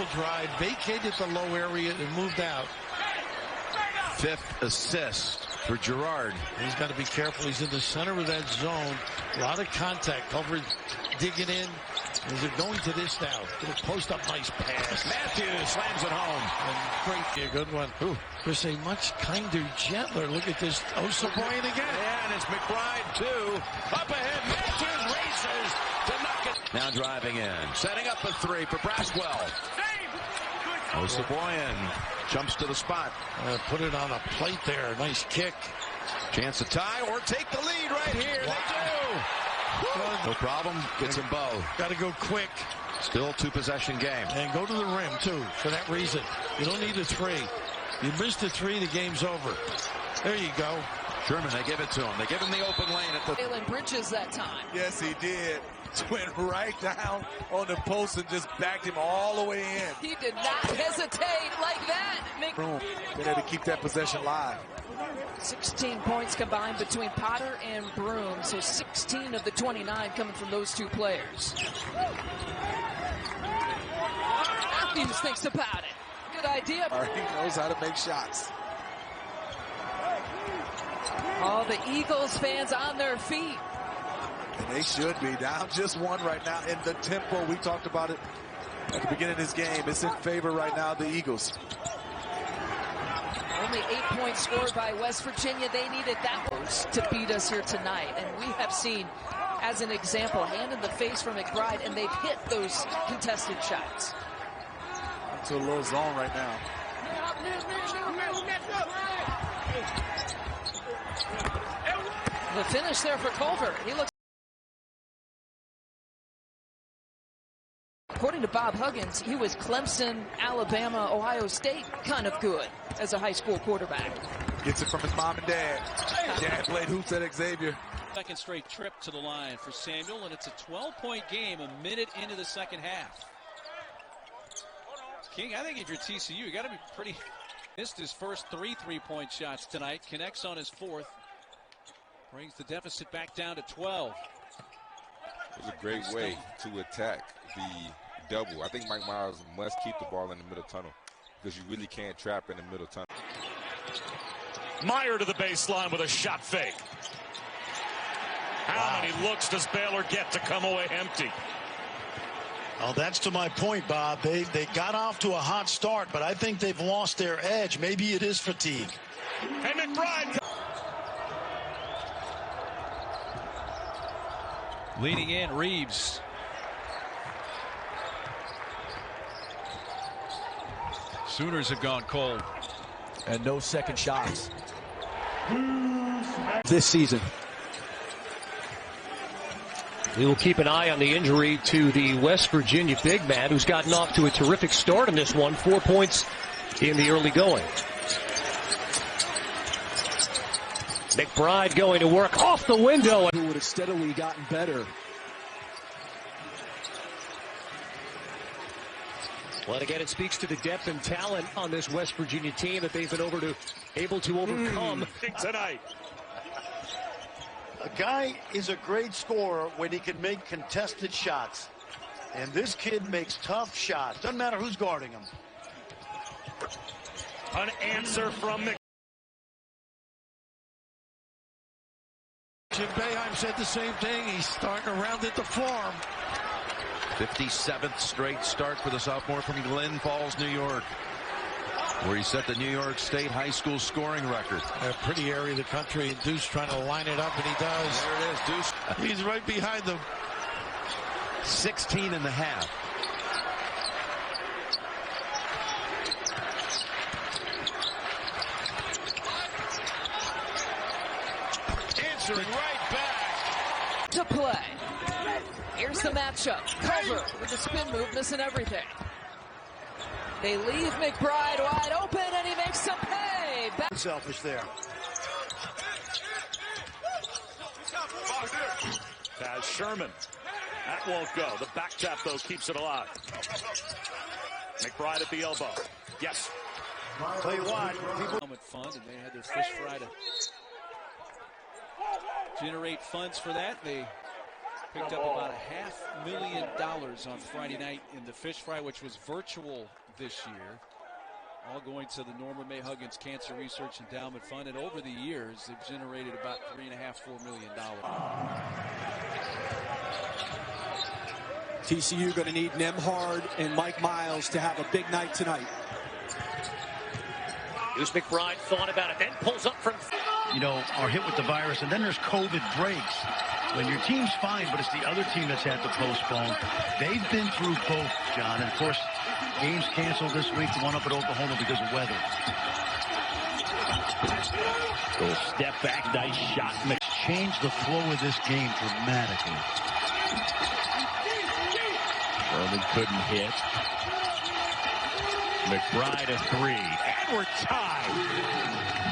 dribble drive, vacated the low area, and moved out. 5th assist for Girard. He's got to be careful. He's in the center of that zone. A lot of contact. Coverage digging in. Is it going to this now? It'll post up, nice pass. Matthews slams it home. And great, a good one. Ooh. Chris, a much kinder, gentler. Look at this. Osaboyan again. And it's McBride, too. Up ahead. Matthews races to knock it. Now driving in. Setting up a 3 for Braswell. Osaboyan jumps to the spot. Put it on a plate there. Nice kick. Chance to tie or take the lead right here. Wow. They do. No problem. Gets them both. Got to go quick. Still 2-possession game. And go to the rim, too, for that reason. You don't need a 3. You missed a 3, the game's over. There you go. Sherman, they give it to him. They give him the open lane at the... Jalen Bridges that time. Yes, he did. Went right down on the post and just backed him all the way in. He did not hesitate like that. Boom. Been able to keep that possession live. 16 points combined between Potter and Broom, so 16 of the 29 coming from those 2 players. Matthews thinks about it. Good idea. He knows how to make shots. All the Eagles fans on their feet. And they should be down just 1 right now. In the tempo, we talked about it at the beginning of this game. It's in favor right now of the Eagles. Only 8 points scored by West Virginia. They needed that to beat us here tonight. And we have seen, as an example, hand in the face from McBride, and they've hit those contested shots. Into a little zone right now. The finish there for Culver. He looks. According to Bob Huggins, he was Clemson, Alabama, Ohio State kind of good as a high school quarterback. Gets it from his mom and dad. Dad played hoops at Xavier. Second straight trip to the line for Samuel, and it's a 12-point game a minute into the second half. King, I think if you're TCU, you got to be pretty... Missed his first 3 3-point shots tonight. Connects on his 4th. Brings the deficit back down to 12. It was a great way to attack the double. I think Mike Miles must keep the ball in the middle tunnel because you really can't trap in the middle tunnel. Meyer to the baseline with a shot fake. How many looks does Baylor get to come away empty? Well, that's to my point, Bob. They got off to a hot start, but I think they've lost their edge. Maybe it is fatigue. And McBride. Leading in, Reeves. Sooners have gone cold. And no second shots this season. We will keep an eye on the injury to the West Virginia big man, who's gotten off to a terrific start in this one. 4 points in the early going. McBride going to work off the window. Who would have steadily gotten better. Well, again, it speaks to the depth and talent on this West Virginia team that they've been able to overcome tonight. A guy is a great scorer when he can make contested shots. And this kid makes tough shots. Doesn't matter who's guarding him. An answer from McBride. Jim Boeheim said the same thing. He's starting to round at the form. 57th straight start for the sophomore from Glens Falls, New York, where he set the New York State high school scoring record. A pretty area of the country, and Deuce trying to line it up, and he does. There it is, Deuce. He's right behind them. 16 and a half. Answering right back. To play. Here's the matchup. Culver with the spin move, missing everything. They leave McBride wide open, and he makes some pay. Back. Selfish there. As Sherman. That won't go. The back tap, though, keeps it alive. McBride at the elbow. Yes. Tell you what, Moment fund, and they had their fish fry to generate funds for that. They Picked up about $500,000 on Friday night in the fish fry, which was virtual this year. All going to the Norma May Huggins Cancer Research Endowment Fund. And over the years, they've generated about $3.5–4 million. TCU going to need Nembhard and Mike Miles to have a big night tonight. Here's McBride, thought about it, then pulls up from... Are hit with the virus, and then there's COVID breaks. When your team's fine, but it's the other team that's had to postpone. They've been through both, John. And, of course, games canceled this week, the one up at Oklahoma because of weather. Little step back, nice shot. Changed the flow of this game dramatically. Sherman couldn't hit. McBride a three. And we're tied.